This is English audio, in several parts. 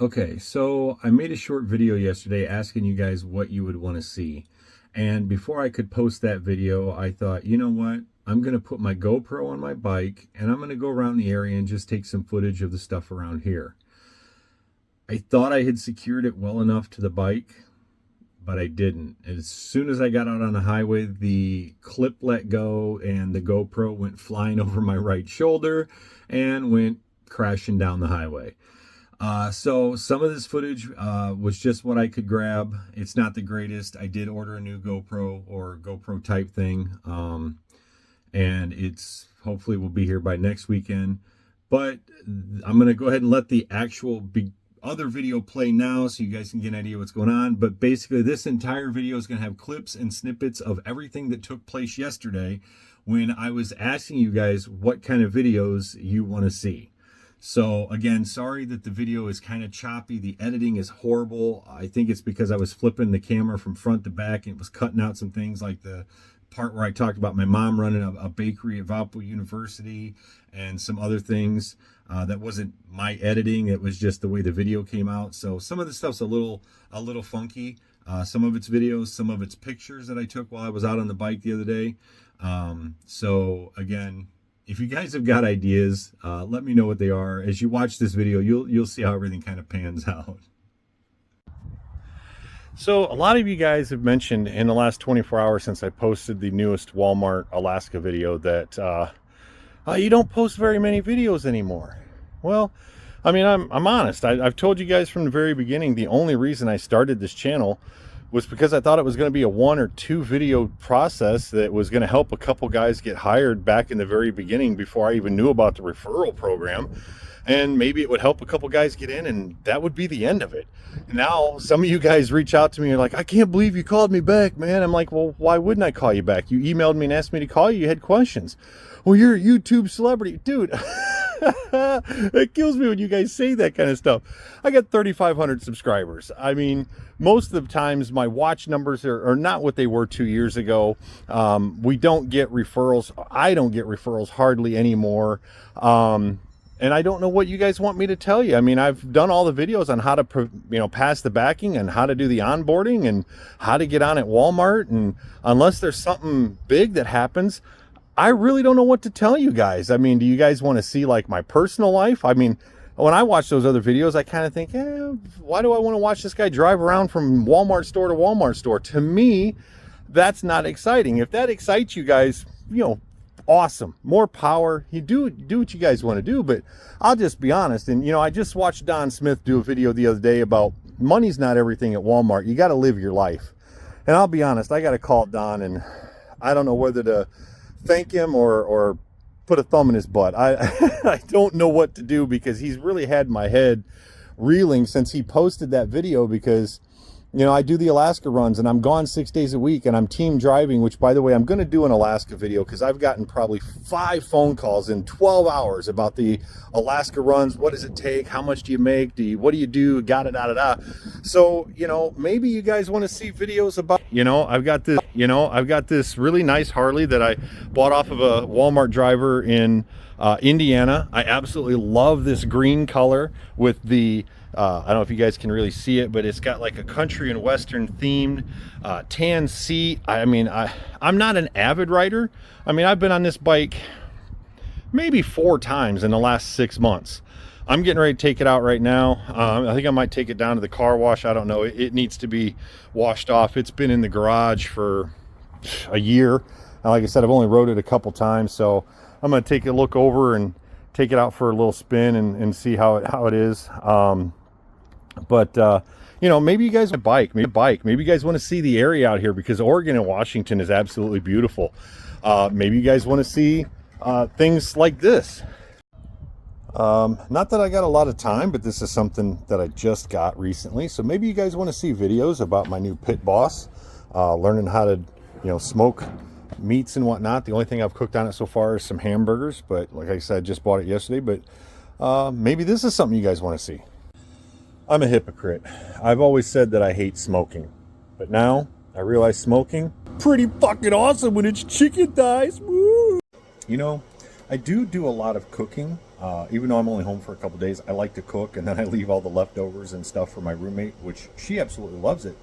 Okay, so I made a short video yesterday asking you guys what you would want to see. And before I could post that video, I thought, you know what? I'm going to put my GoPro on my bike and I'm going to go around the area and just take some footage of the stuff around here. I thought I had secured it well enough to the bike, but I didn't. As soon as I got out on the highway, the clip let go and the GoPro went flying over my right shoulder and went crashing down the highway. So some of this footage was just what I could grab. It's not the greatest. I did order a new GoPro or GoPro type thing, and it's hopefully will be here by next weekend. But I'm going to go ahead and let the actual other video play now so you guys can get an idea what's going on. But basically this entire video is going to have clips and snippets of everything that took place yesterday when I was asking you guys what kind of videos you want to see. So again, sorry that the video is kind of choppy. The editing is horrible. I think it's because I was flipping the camera from front to back and it was cutting out some things like the part where I talked about my mom running a bakery at Valpo University and some other things. That wasn't my editing. It was just the way the video came out. So some of the stuff's a little funky. Some of it's videos, some of it's pictures that I took while I was out on the bike the other day. So again, if you guys have got ideas, let me know what they are. As you watch this video, you'll see how everything kind of pans out. So a lot of you guys have mentioned in the last 24 hours since I posted the newest Walmart Alaska video that you don't post very many videos anymore. Well, I mean, I'm honest. I've told you guys from the very beginning, the only reason I started this channel was because I thought it was going to be a 1 or 2 video process that was going to help a couple guys get hired back in the very beginning before I even knew about the referral program. And maybe it would help a couple guys get in and that would be the end of it. Now, some of you guys reach out to me and are like, I can't believe you called me back, man. I'm like, well, why wouldn't I call you back? You emailed me and asked me to call you. You had questions. Well, you're a YouTube celebrity. Dude, it kills me when you guys say that kind of stuff. I got 3,500 subscribers. I mean, most of the times my watch numbers are not what they were 2 years ago. We don't get referrals. I don't get referrals hardly anymore. And I don't know what you guys want me to tell you. I mean, I've done all the videos on how to, pass the backing and how to do the onboarding and how to get on at Walmart. And unless there's something big that happens, I really don't know what to tell you guys. I mean, do you guys want to see like my personal life? I mean, when I watch those other videos, I kind of think, why do I want to watch this guy drive around from Walmart store to Walmart store? To me, that's not exciting. If that excites you guys, awesome, more power. You do what you guys want to do. But I'll just be honest. And I just watched Don Smith do a video the other day about money's not everything at Walmart. You got to live your life. And I'll be honest, I got to call Don and I don't know whether to thank him or put a thumb in his butt. I don't know what to do because he's really had my head reeling since he posted that video because I do the Alaska runs and I'm gone 6 days a week and I'm team driving, which by the way, I'm going to do an Alaska video because I've gotten probably 5 phone calls in 12 hours about the Alaska runs. What does it take? How much do you make? What do you do? Da. So, maybe you guys want to see videos about, I've got this really nice Harley that I bought off of a Walmart driver in Indiana. I absolutely love this green color with the I don't know if you guys can really see it, but it's got like a country and western themed tan seat. I mean, I'm not an avid rider. I mean, I've been on this bike maybe 4 times in the last 6 months. I'm getting ready to take it out right now. I think I might take it down to the car wash. I don't know. It needs to be washed off. It's been in the garage for a year. Like I said, I've only rode it a couple times, so I'm going to take a look over and take it out for a little spin and see how it is. But maybe you guys want a bike. Maybe you guys want to see the area out here because Oregon and Washington is absolutely beautiful. Maybe you guys want to see things like this. Not that I got a lot of time, but this is something that I just got recently. So maybe you guys want to see videos about my new Pit Boss, learning how to, smoke meats and whatnot. The only thing I've cooked on it so far is some hamburgers, but like I said, I just bought it yesterday. But maybe this is something you guys want to see. I'm a hypocrite. I've always said that I hate smoking, but now I realize smoking pretty fucking awesome when it's chicken thighs. Woo! I do a lot of cooking. Even though I'm only home for a couple days, I like to cook, and then I leave all the leftovers and stuff for my roommate, which she absolutely loves it.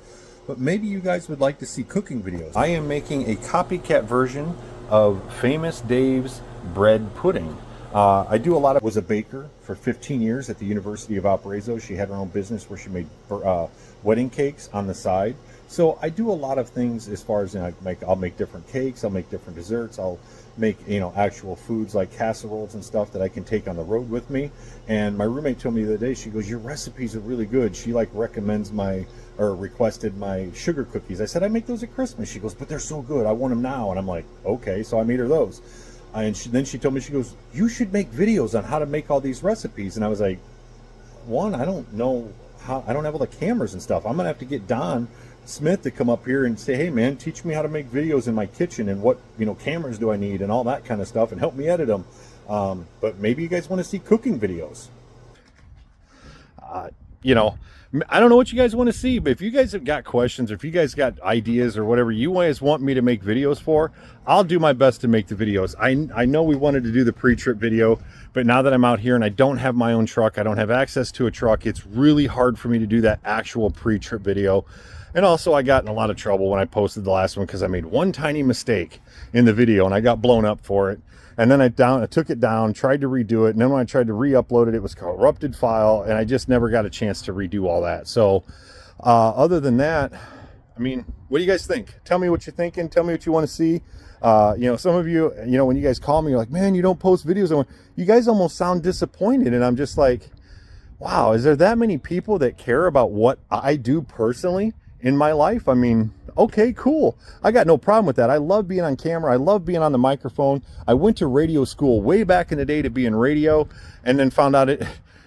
But maybe you guys would like to see cooking videos. I am making a copycat version of Famous Dave's bread pudding. I do a lot of, was a baker for 15 years at the University of Valparaiso. She had her own business where she made wedding cakes on the side. So I do a lot of things as far as, you know, I'll make different cakes, I'll make different desserts, I'll make, you know, actual foods like casseroles and stuff that I can take on the road with me. And my roommate told me the other day, she goes, your recipes are really good. She like recommends or requested my sugar cookies. I said, I make those at Christmas. She goes, but they're so good, I want them now. And I'm like, okay, so I made her those. And then she told me, she goes, you should make videos on how to make all these recipes. And I was like, one, I don't know how, I don't have all the cameras and stuff. I'm gonna have to get Don Smith to come up here and say, hey man, teach me how to make videos in my kitchen, and what, you know, cameras do I need and all that kind of stuff, and help me edit them. But maybe you guys want to see cooking videos. You know, I don't know what you guys want to see, but if you guys have got questions, or if you guys got ideas or whatever you guys want me to make videos for, I'll do my best to make the videos. I know we wanted to do the pre-trip video, but now that I'm out here and I don't have my own truck, I don't have access to a truck, it's really hard for me to do that actual pre-trip video. And also I got in a lot of trouble when I posted the last one because I made one tiny mistake in the video and I got blown up for it. And then I took it down, tried to redo it, and then when I tried to re-upload it, it was a corrupted file, and I just never got a chance to redo all that. So other than that, I mean, what do you guys think? Tell me what you're thinking. Tell me what you want to see. You know, some of you, you know, when you guys call me, you're like, man, you don't post videos. You guys almost sound disappointed, and I'm just like, wow, is there that many people that care about what I do personally in my life? I mean, okay, cool. I got no problem with that. I love being on camera. I love being on the microphone. I went to radio school way back in the day to be in radio, and then found out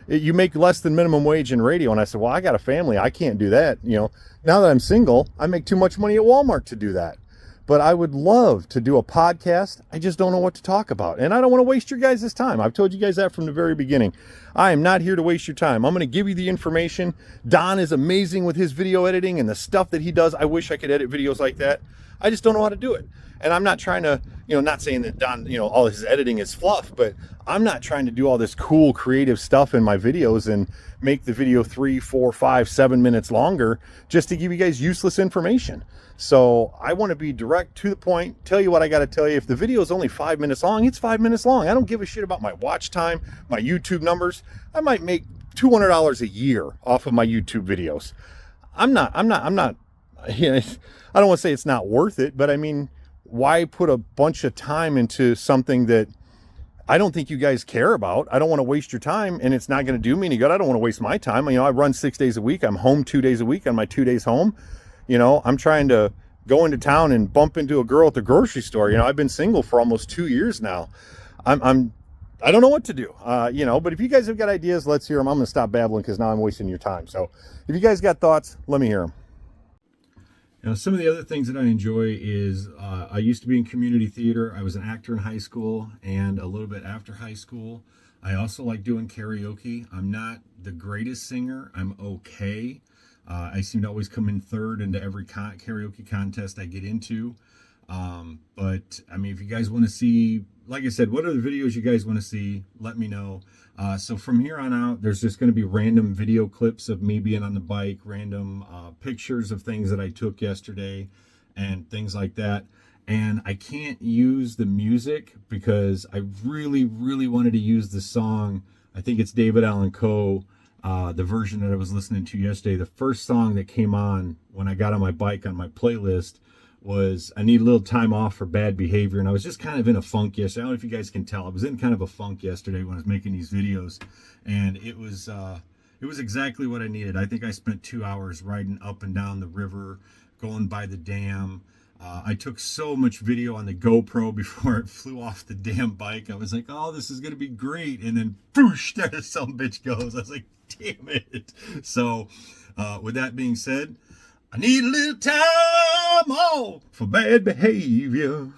you make less than minimum wage in radio. And I said, well, I got a family. I can't do that. You know, now that I'm single, I make too much money at Walmart to do that. But I would love to do a podcast. I just don't know what to talk about. And I don't want to waste your guys' time. I've told you guys that from the very beginning. I am not here to waste your time. I'm going to give you the information. Don is amazing with his video editing and the stuff that he does. I wish I could edit videos like that. I just don't know how to do it. And I'm not trying to, you know, not saying that Don, you know, all his editing is fluff, but I'm not trying to do all this cool creative stuff in my videos and make the video 3, 4, 5, 7 minutes longer just to give you guys useless information. So I want to be direct to the point, tell you what I got to tell you. If the video is only 5 minutes long, it's 5 minutes long. I don't give a shit about my watch time, my YouTube numbers. I might make $200 a year off of my YouTube videos. I'm not, you know, I don't want to say it's not worth it, but I mean, why put a bunch of time into something that I don't think you guys care about? I don't want to waste your time, and it's not going to do me any good. I don't want to waste my time. You know, I run 6 days a week. I'm home 2 days a week on my 2 days home. You know, I'm trying to go into town and bump into a girl at the grocery store. You know, I've been single for almost 2 years now. I don't know what to do, you know, but if you guys have got ideas, let's hear them. I'm going to stop babbling because now I'm wasting your time. So if you guys got thoughts, let me hear them. You know, some of the other things that I enjoy is I used to be in community theater. I was an actor in high school and a little bit after high school. I also like doing karaoke. I'm not the greatest singer. I'm okay. I seem to always come in third into every karaoke contest I get into. But I mean, if you guys want to see, like I said, what other videos you guys want to see, let me know. So from here on out, there's just going to be random video clips of me being on the bike, random pictures of things that I took yesterday and things like that. And I can't use the music because I really, really wanted to use the song. I think it's David Allan Coe, the version that I was listening to yesterday. The first song that came on when I got on my bike on my playlist was I Need a Little Time Off for Bad Behavior. And I was just kind of in a funk yesterday. I don't know if you guys can tell. I was in kind of a funk yesterday when I was making these videos. And it was exactly what I needed. I think I spent 2 hours riding up and down the river, going by the dam. I took so much video on the GoPro before it flew off the damn bike. I was like, oh, this is going to be great. And then, boosh, there some bitch goes. I was like, damn it. So, with that being said, I need a little time off for bad behavior.